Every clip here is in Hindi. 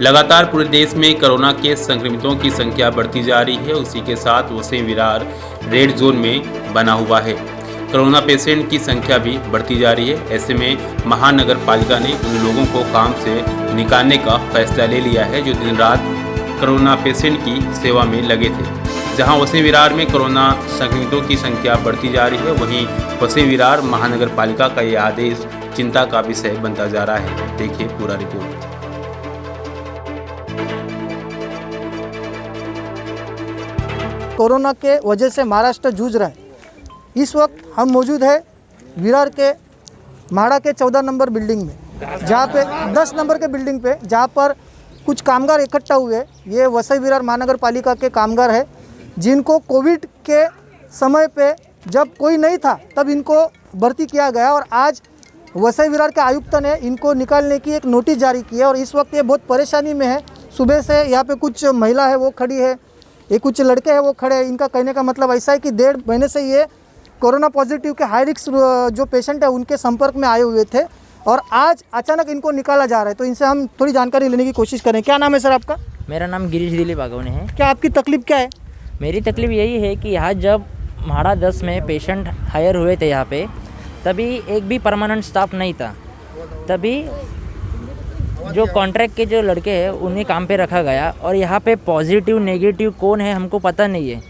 लगातार पूरे देश में कोरोना के संक्रमितों की संख्या बढ़ती जा रही है। उसी के साथ वसई विरार रेड जोन में बना हुआ है। कोरोना पेशेंट की संख्या भी बढ़ती जा रही है। ऐसे में महानगर पालिका ने उन लोगों को काम से निकालने का फैसला ले लिया है जो दिन रात कोरोना पेशेंट की सेवा में लगे थे। जहां वसई विरार में कोरोना संक्रमितों की संख्या बढ़ती जा रही है, वहीं वसई विरार महानगर पालिका का यह आदेश चिंता का विषय बनता जा रहा है। देखिए पूरा रिपोर्ट। कोरोना के वजह से महाराष्ट्र जूझ रहा है। इस वक्त हम मौजूद है विरार के म्हाडा के 14 नंबर बिल्डिंग में, जहाँ पे 10 नंबर के बिल्डिंग पे जहाँ पर कुछ कामगार इकट्ठा हुए। ये वसई विरार महानगर पालिका के कामगार है जिनको कोविड के समय पे जब कोई नहीं था तब इनको भर्ती किया गया और आज वसई विरार के आयुक्त ने इनको निकालने की एक नोटिस जारी की है और इस वक्त ये बहुत परेशानी में है। सुबह से यहाँ पे कुछ महिला है वो खड़ी है, ये कुछ लड़के हैं वो खड़े हैं। इनका कहने का मतलब ऐसा है कि 1.5 महीने से ये कोरोना पॉजिटिव के हाई रिस्क जो पेशेंट है उनके संपर्क में आए हुए थे और आज अचानक इनको निकाला जा रहा है। तो इनसे हम थोड़ी जानकारी लेने की कोशिश करें। क्या नाम है सर आपका? मेरा नाम गिरीश दिलीप बागवने है। क्या आपकी तकलीफ क्या है? मेरी तकलीफ यही है कि यहाँ जब म्हाडा 10 में पेशेंट हायर हुए थे यहाँ पे, तभी एक भी परमानेंट स्टाफ नहीं था। तभी जो कॉन्ट्रैक्ट के जो लड़के हैं उन्हें काम पे रखा गया और यहाँ पे पॉजिटिव नेगेटिव कौन है हमको पता नहीं है।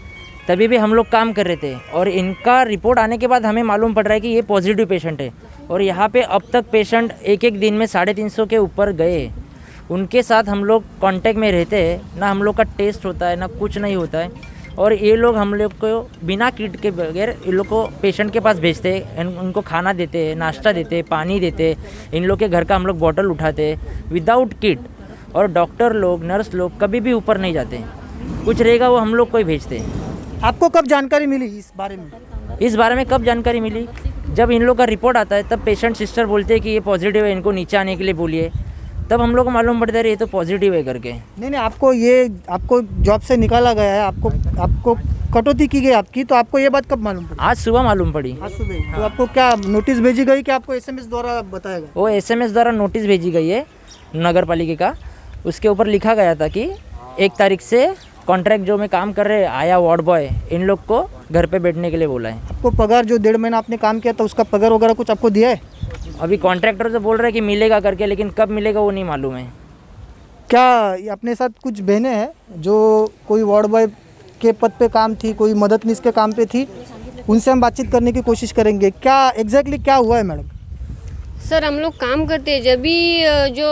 तभी भी हम लोग काम कर रहे थे और इनका रिपोर्ट आने के बाद हमें मालूम पड़ रहा है कि ये पॉजिटिव पेशेंट है और यहाँ पे अब तक पेशेंट एक दिन में 350 के ऊपर गए। उनके साथ हम लोग कांटेक्ट में रहते हैं, ना हम लोग का टेस्ट होता है ना कुछ नहीं होता है और ये लोग हम लोग को बिना किट के बगैर इन लोग को पेशेंट के पास भेजते हैं। उनको खाना देते हैं, नाश्ता देते हैं, पानी देते हैं। इन लोग के घर का हम लोग बॉटल उठाते हैं विदाउट किट और डॉक्टर लोग नर्स लोग कभी भी ऊपर नहीं जाते। कुछ रहेगा वो हम लोग को ही भेजते हैं। आपको कब जानकारी मिली इस बारे में? इस बारे में कब जानकारी मिली? जब इन लोग का रिपोर्ट आता है तब पेशेंट सिस्टर बोलते हैं कि ये पॉजिटिव है, इनको नीचे आने के लिए बोलिए। तब हम लोग को मालूम पड़ता है ये तो पॉजिटिव है करके। नहीं, आपको जॉब से निकाला गया है, आपको कटौती की गई आपकी, तो आपको ये बात कब मालूम पड़ी? आज सुबह मालूम पड़ी। आज सुबह? हाँ। तो आपको क्या नोटिस भेजी गई कि आपको SMS द्वारा बताया गया? वो SMS द्वारा नोटिस भेजी गई है नगर पालिका का। उसके ऊपर लिखा गया था कि 1 तारीख से कॉन्ट्रैक्ट जो में काम कर रहे आया वार्ड बॉय, इन लोग को घर पे बैठने के लिए बोला है। आपको पगार जो 1.5 महीना आपने काम किया था उसका पगार वगैरह कुछ आपको दिया है? अभी कॉन्ट्रैक्टर तो बोल रहे हैं कि मिलेगा करके, लेकिन कब मिलेगा वो नहीं मालूम है। क्या अपने साथ कुछ बहनें हैं जो कोई वार्ड बॉय के पद पे काम थी, कोई मददनीश के काम पे थी, उनसे हम बातचीत करने की कोशिश करेंगे। क्या एग्जैक्टली क्या हुआ है मैडम? सर हम लोग काम करते हैं, जब भी जो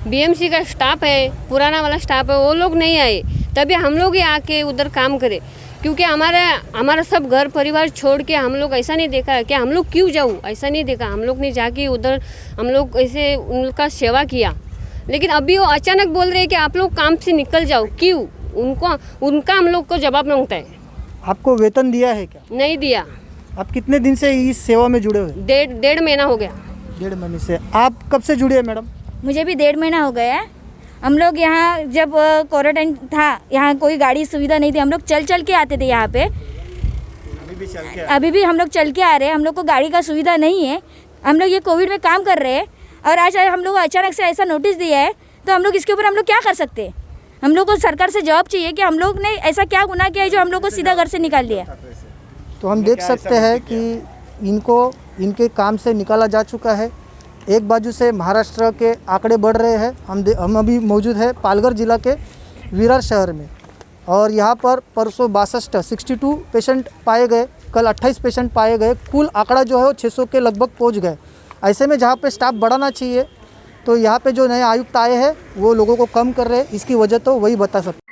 BMC का स्टाफ है, पुराना वाला स्टाफ है, वो लोग नहीं आए, तभी हम लोग ही आके उधर काम करें। क्योंकि हमारा सब घर परिवार छोड़ के हम लोग ऐसा नहीं देखा कि हम लोग क्यों जाऊँ, ऐसा नहीं देखा। हम लोग ने जाके उधर हम लोग ऐसे उनका सेवा किया, लेकिन अभी वो अचानक बोल रहे हैं कि आप लोग काम से निकल जाओ। क्यों? उनका हम लोग को जवाब मांगता है। आपको वेतन दिया है क्या? नहीं दिया। आप कितने दिन से इस सेवा में जुड़े हुए? 1.5 महीना हो गया। 1.5 महीने से। आप कब से जुड़े हैं मैडम? मुझे भी 1.5 महीना हो गया है। हम लोग यहाँ जब क्वारंटाइन था, यहाँ कोई गाड़ी सुविधा नहीं थी, हम लोग चल के आते थे यहाँ पे। अभी भी हम लोग चल के आ रहे हैं, हम लोग को गाड़ी का सुविधा नहीं है। हम लोग ये कोविड में काम कर रहे हैं और आज हम लोग अचानक से ऐसा नोटिस दिया है, तो हम लोग इसके ऊपर हम लोग क्या कर सकते हैं? हम लोग को सरकार से जवाब चाहिए कि हम लोग ने ऐसा क्या गुनाह किया है जो हम लोग को सीधा घर से निकाल दिया। तो हम देख सकते हैं कि इनको इनके काम से निकाला जा चुका है। एक बाजू से महाराष्ट्र के आंकड़े बढ़ रहे हैं। हम अभी मौजूद है पालघर जिला के विरार शहर में और यहाँ पर परसों 62 पेशेंट पाए गए, कल 28 पेशेंट पाए गए। कुल आंकड़ा जो है वो 600 के लगभग पहुँच गए। ऐसे में जहाँ पे स्टाफ बढ़ाना चाहिए, तो यहाँ पे जो नए आयुक्त आए हैं वो लोगों को कम कर रहे हैं। इसकी वजह तो वही बता सकते हैं।